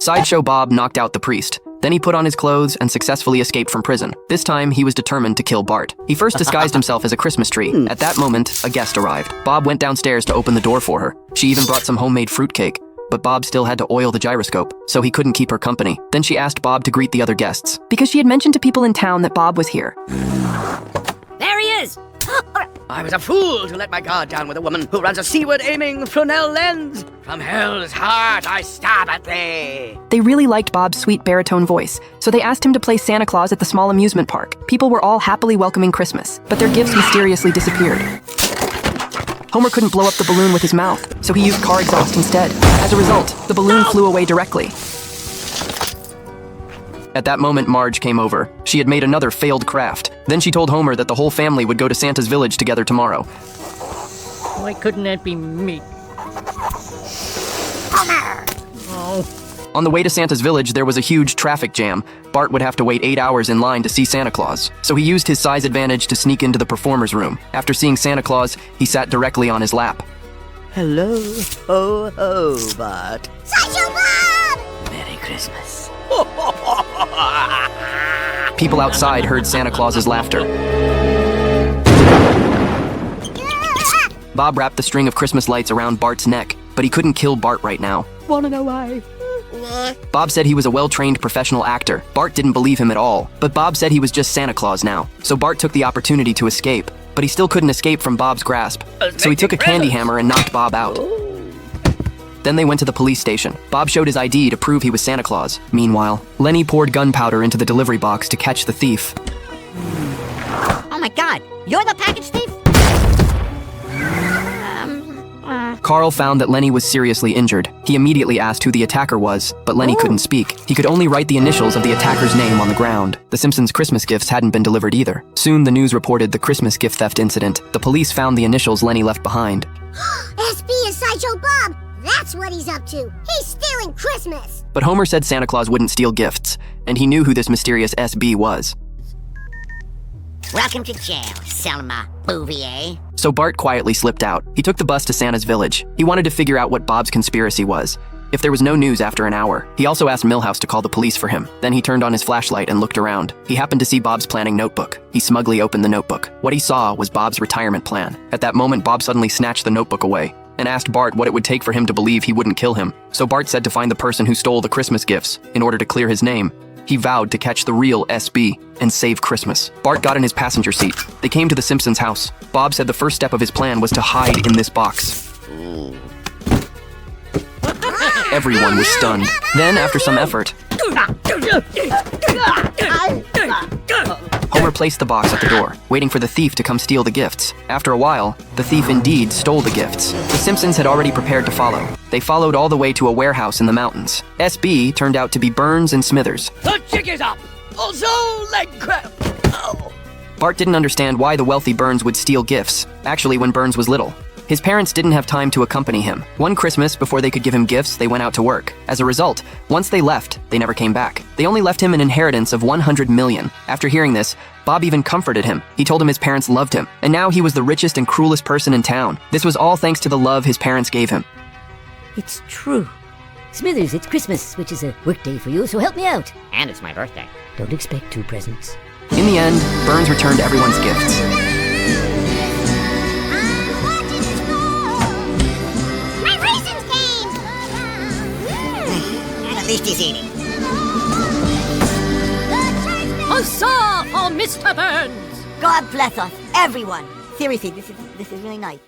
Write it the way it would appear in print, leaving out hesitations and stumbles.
Sideshow Bob knocked out the priest. Then he put on his clothes and successfully escaped from prison. This time, he was determined to kill Bart. He first disguised himself as a Christmas tree. At that moment, a guest arrived. Bob went downstairs to open the door for her. She even brought some homemade fruitcake. But Bob still had to oil the gyroscope, so he couldn't keep her company. Then she asked Bob to greet the other guests. Because she had mentioned to people in town that Bob was here. There he is! I was a fool to let my guard down with a woman who runs a seaward-aiming Fresnel lens. From hell's heart I stab at thee. They really liked Bob's sweet baritone voice, so they asked him to play Santa Claus at the small amusement park. People were all happily welcoming Christmas, but their gifts mysteriously disappeared. Homer couldn't blow up the balloon with his mouth, so he used car exhaust instead. As a result, the balloon flew away directly. At that moment, Marge came over. She had made another failed craft. Then she told Homer that the whole family would go to Santa's village together tomorrow. Why couldn't that be me? Homer! Oh. On the way to Santa's village, there was a huge traffic jam. Bart would have to wait 8 hours in line to see Santa Claus, so he used his size advantage to sneak into the performer's room. After seeing Santa Claus, he sat directly on his lap. Hello, ho, ho, Bart. Sideshow Bob! Merry Christmas. People outside heard Santa Claus's laughter. Bob wrapped the string of Christmas lights around Bart's neck, but he couldn't kill Bart right now. Wanna know why? Bob said he was a well-trained professional actor. Bart didn't believe him at all, but Bob said he was just Santa Claus now. So Bart took the opportunity to escape, but he still couldn't escape from Bob's grasp. So he took a candy hammer and knocked Bob out. Then they went to the police station. Bob showed his ID to prove he was Santa Claus. Meanwhile, Lenny poured gunpowder into the delivery box to catch the thief. Oh my god, you're the package thief? Carl found that Lenny was seriously injured. He immediately asked who the attacker was, but Lenny couldn't speak. He could only write the initials of the attacker's name on the ground. The Simpsons' Christmas gifts hadn't been delivered either. Soon, the news reported the Christmas gift theft incident. The police found the initials Lenny left behind. SB is Sideshow Bob. That's what he's up to. He's stealing Christmas. But Homer said Santa Claus wouldn't steal gifts, and he knew who this mysterious SB was. Welcome to jail, Selma Bouvier. So Bart quietly slipped out. He took the bus to Santa's village. He wanted to figure out what Bob's conspiracy was. If there was no news after an hour, he also asked Milhouse to call the police for him. Then he turned on his flashlight and looked around. He happened to see Bob's planning notebook. He smugly opened the notebook. What he saw was Bob's retirement plan. At that moment, Bob suddenly snatched the notebook away and asked Bart what it would take for him to believe he wouldn't kill him. So Bart said to find the person who stole the Christmas gifts in order to clear his name. He vowed to catch the real SB and save Christmas. Bart got in his passenger seat. They came to the Simpsons' house. Bob said the first step of his plan was to hide in this box. Everyone was stunned. Then, after some effort, Homer placed the box at the door, waiting for the thief to come steal the gifts. After a while, the thief indeed stole the gifts. The Simpsons had already prepared to follow. They followed all the way to a warehouse in the mountains. SB turned out to be Burns and Smithers. The jig is up! Also leg cramp! Oh. Bart didn't understand why the wealthy Burns would steal gifts, actually when Burns was little. His parents didn't have time to accompany him. One Christmas, before they could give him gifts, they went out to work. As a result, once they left, they never came back. They only left him an inheritance of $100 million. After hearing this, Bob even comforted him. He told him his parents loved him, and now he was the richest and cruelest person in town. This was all thanks to the love his parents gave him. It's true. Smithers, it's Christmas, which is a work day for you, so help me out. And it's my birthday. Don't expect 2 presents. In the end, Burns returned everyone's gifts. At least he's eating. Huzzah for Mr. Burns! God bless us, everyone. Seriously, this is really nice.